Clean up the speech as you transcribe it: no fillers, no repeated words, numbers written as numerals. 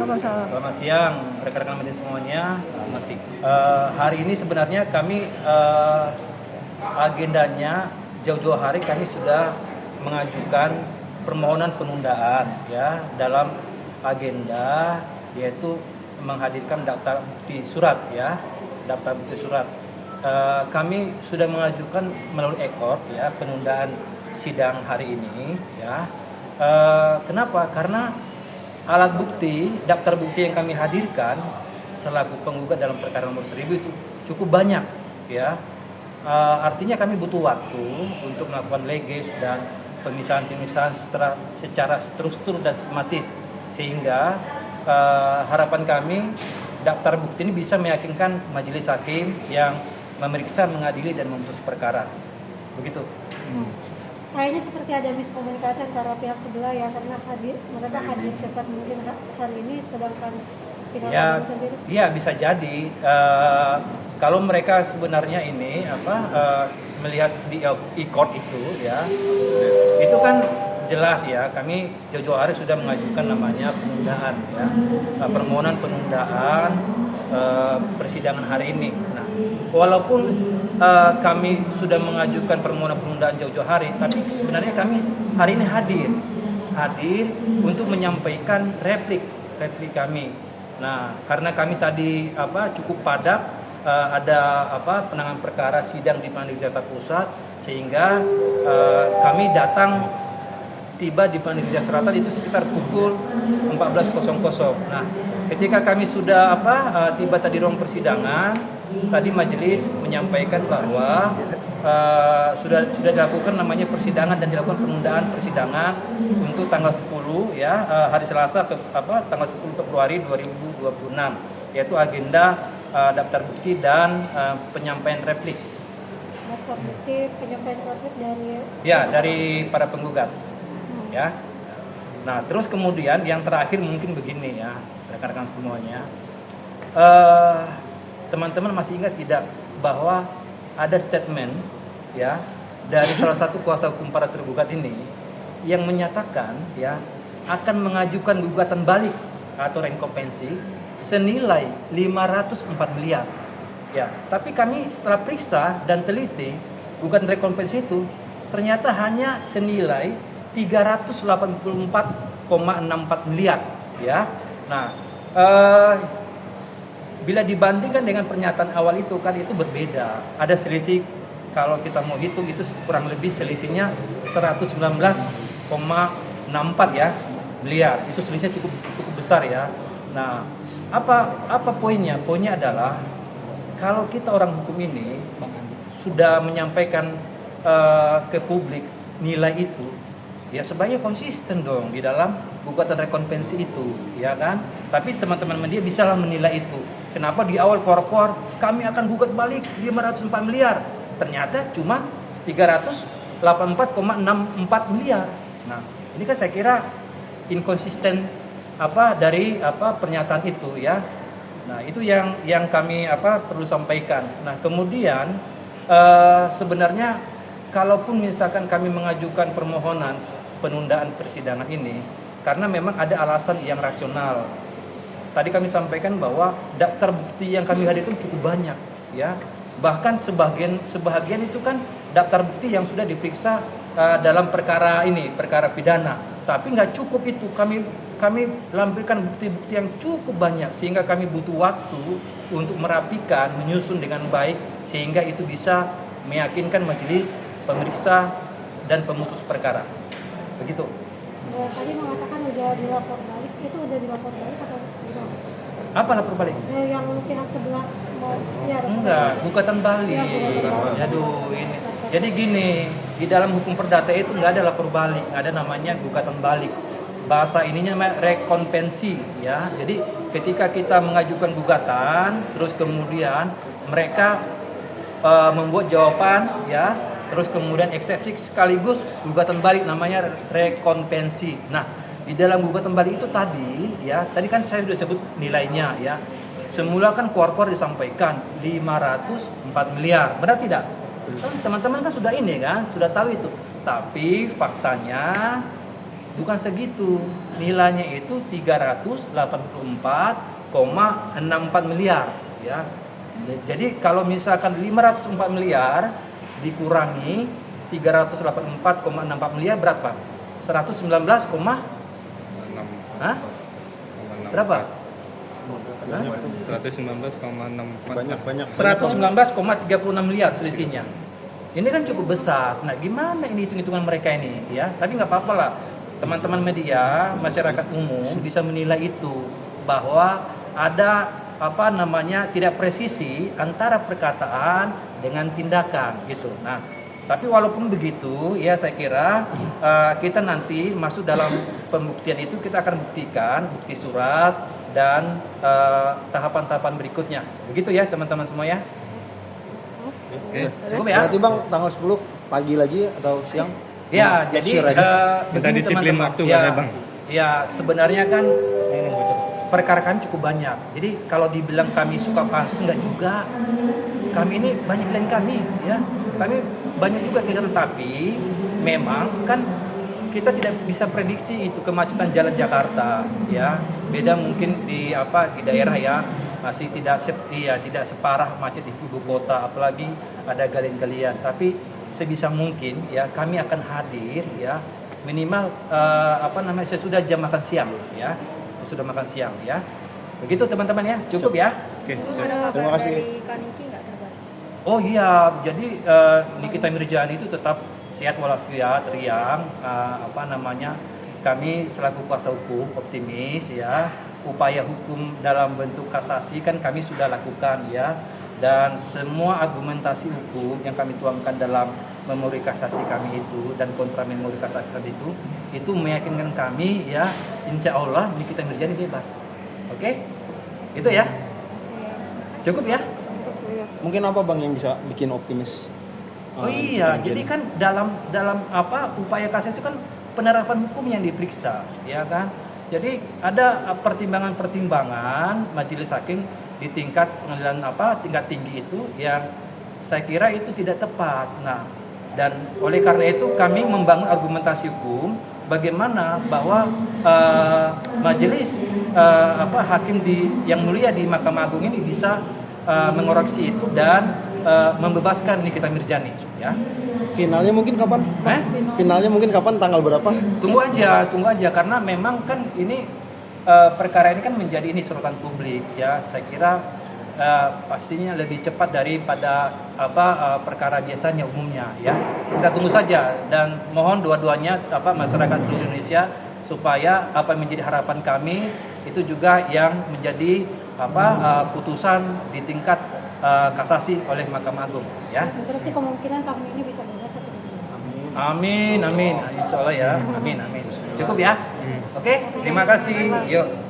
Selamat siang rekan-rekan media semuanya. Hari ini sebenarnya kami agendanya jauh-jauh hari kami sudah mengajukan permohonan penundaan ya dalam agenda yaitu menghadirkan daftar bukti surat ya, daftar bukti surat. Kami sudah mengajukan melalui ekor ya penundaan sidang hari ini ya. Kenapa? Karena alat bukti, daftar bukti yang kami hadirkan selaku penggugat dalam perkara nomor 1000 itu cukup banyak ya. Artinya kami butuh waktu untuk melakukan leges dan pemisahan-pemisahan secara struktur dan sistematis sehingga harapan kami daftar bukti ini bisa meyakinkan majelis hakim yang memeriksa, mengadili dan memutus perkara. Begitu. Kayaknya seperti ada miskomunikasi antara pihak sebelah ya, karena mereka hadir cepat mungkin hari ini, sedangkan pihak lain sendiri. Iya, bisa jadi. Kalau mereka sebenarnya ini melihat di e-court itu ya, itu kan jelas ya. Kami jauh-jauh hari sudah mengajukan namanya penundaan ya, permohonan penundaan persidangan hari ini. Nah, walaupun kami sudah mengajukan permohonan penundaan jauh-jauh hari, tapi sebenarnya kami hari ini hadir untuk menyampaikan replik kami. Nah, karena kami tadi cukup padat, ada penanganan perkara sidang di Pengadilan Jakarta Pusat, sehingga kami tiba di Pengadilan Jakarta Selatan itu sekitar pukul 14.00. Nah, ketika kami sudah tiba tadi ruang persidangan, tadi majelis menyampaikan bahwa sudah dilakukan namanya persidangan dan dilakukan penundaan persidangan untuk tanggal 10 ya, hari Selasa tanggal 10 Februari 2026, yaitu agenda daftar bukti dan penyampaian replik. Daftar bukti penyampaian replik dari para penggugat. Ya. Nah, terus kemudian yang terakhir mungkin begini ya, rekan-rekan semuanya. Teman-teman masih ingat tidak bahwa ada statement ya dari salah satu kuasa hukum para tergugat ini yang menyatakan ya akan mengajukan gugatan balik atau rekompensi senilai 504 miliar. Ya, tapi kami setelah periksa dan teliti gugatan rekompensi itu ternyata hanya senilai 384,64 miliar ya. Nah, bila dibandingkan dengan pernyataan awal itu kan itu berbeda. Ada selisih, kalau kita mau hitung itu kurang lebih selisihnya 119,64 ya miliar. Itu selisihnya cukup besar ya. Nah, apa poinnya? Poinnya adalah kalau kita orang hukum ini sudah menyampaikan ke publik nilai itu, ya sebaiknya konsisten dong di dalam gugatan rekompensi itu, ya kan? Tapi teman-teman media bisalah menilai itu. Kenapa di awal kor-kor kami akan gugat balik 504 miliar, ternyata cuma 384,64 miliar. Nah, ini kan saya kira inkonsisten dari pernyataan itu ya. Nah, itu yang kami perlu sampaikan. Nah, kemudian sebenarnya kalaupun misalkan kami mengajukan permohonan penundaan persidangan ini karena memang ada alasan yang rasional. Tadi kami sampaikan bahwa daftar bukti yang kami hadirkan cukup banyak ya. Bahkan sebahagian itu kan daftar bukti yang sudah diperiksa dalam perkara pidana. Tapi nggak cukup itu, kami lampirkan bukti-bukti yang cukup banyak sehingga kami butuh waktu untuk merapikan, menyusun dengan baik sehingga itu bisa meyakinkan majelis, pemeriksa dan pemutus perkara. Begitu. Ya, tadi mengatakan udah dilapor balik, itu udah dilapor balik atau gimana? Apa lapor balik? Yang pihak sebelah mau enggak, gugatan balik. Aduh, ini. Jadi gini, di dalam hukum perdata itu nggak ada lapor balik, ada namanya gugatan balik. Bahasa ininya namanya rekompensi ya. Jadi ketika kita mengajukan gugatan, terus kemudian mereka membuat jawaban ya, terus kemudian eksepsi sekaligus gugatan balik namanya rekompensi. Nah, di dalam gugatan balik itu tadi kan saya sudah sebut nilainya ya. Semula kan kor-kor disampaikan 504 miliar, benar tidak? Teman-teman kan sudah tahu itu. Tapi faktanya bukan segitu. Nilainya itu 384,64 miliar ya. Jadi kalau misalkan 504 miliar dikurangi 384,64 miliar berapa? 119, hah? Berapa? 119,64 banyak 119,36 miliar selisihnya. Ini kan cukup besar. Nah, gimana ini hitung-hitungan mereka ini ya? Tapi nggak apa-apa lah. Teman-teman media, masyarakat umum bisa menilai itu bahwa ada tidak presisi antara perkataan dengan tindakan gitu. Nah, tapi walaupun begitu ya saya kira kita nanti masuk dalam pembuktian itu kita akan buktikan bukti surat dan tahapan-tahapan berikutnya. Begitu ya teman-teman semua ya. Oke. Cukup ya? Berarti Bang tanggal 10 pagi lagi atau siang? Ya, jadi sure aja. Minta begini disiplin teman-teman. waktu Ya, kan ya, Bang? ya sebenarnya kan perkara kami cukup banyak. Jadi kalau dibilang kami suka pansus enggak juga. Kami ini banyak klien kami ya. Kami banyak juga kegiatan tapi memang kan kita tidak bisa prediksi itu kemacetan jalan Jakarta ya. Beda mungkin di daerah ya masih tidak separah macet di ibu kota apalagi ada galian-galian. Tapi sebisa mungkin ya kami akan hadir ya minimal sesudah jam makan siang ya. Sudah makan siang ya. Begitu teman-teman ya. Cukup ya. Oke, siap. Ada Terima kabar kasih. dari Kak Niki nggak kabar? Oh iya, jadi Nikita Mirzani itu tetap sehat walafiat, riang, kami selaku kuasa hukum optimis ya, upaya hukum dalam bentuk kasasi kan kami sudah lakukan ya, dan semua argumentasi hukum yang kami tuangkan dalam memori kasasi kami itu dan kontra memori kasasi kami itu meyakinkan kami ya, insya Allah Nikita Mirzani bebas, oke? Itu ya, cukup ya. Mungkin apa Bang yang bisa bikin optimis? Oh iya, jadi kan dalam upaya kasasi itu kan penerapan hukum yang diperiksa, ya kan? Jadi ada pertimbangan-pertimbangan majelis hakim di tingkat pengadilan tingkat tinggi itu yang saya kira itu tidak tepat. Nah, dan oleh karena itu kami membangun argumentasi hukum bagaimana bahwa majelis hakim yang mulia di Mahkamah Agung ini bisa mengoreksi itu dan membebaskan Nikita Mirzani ya. Finalnya mungkin kapan? Finalnya mungkin kapan? Tanggal berapa? Tunggu aja karena memang kan ini perkara ini kan menjadi sorotan publik ya. Saya kira pastinya lebih cepat daripada perkara biasanya umumnya ya. Kita tunggu saja dan mohon dua-duanya masyarakat seluruh Indonesia supaya apa yang menjadi harapan kami itu juga yang menjadi putusan di tingkat kasasi oleh Mahkamah Agung ya. Berarti kemungkinan kami ini bisa bebas atau tidak? Amin. Insya Allah ya. Amin. Cukup ya. Oke. Terima kasih. Yuk.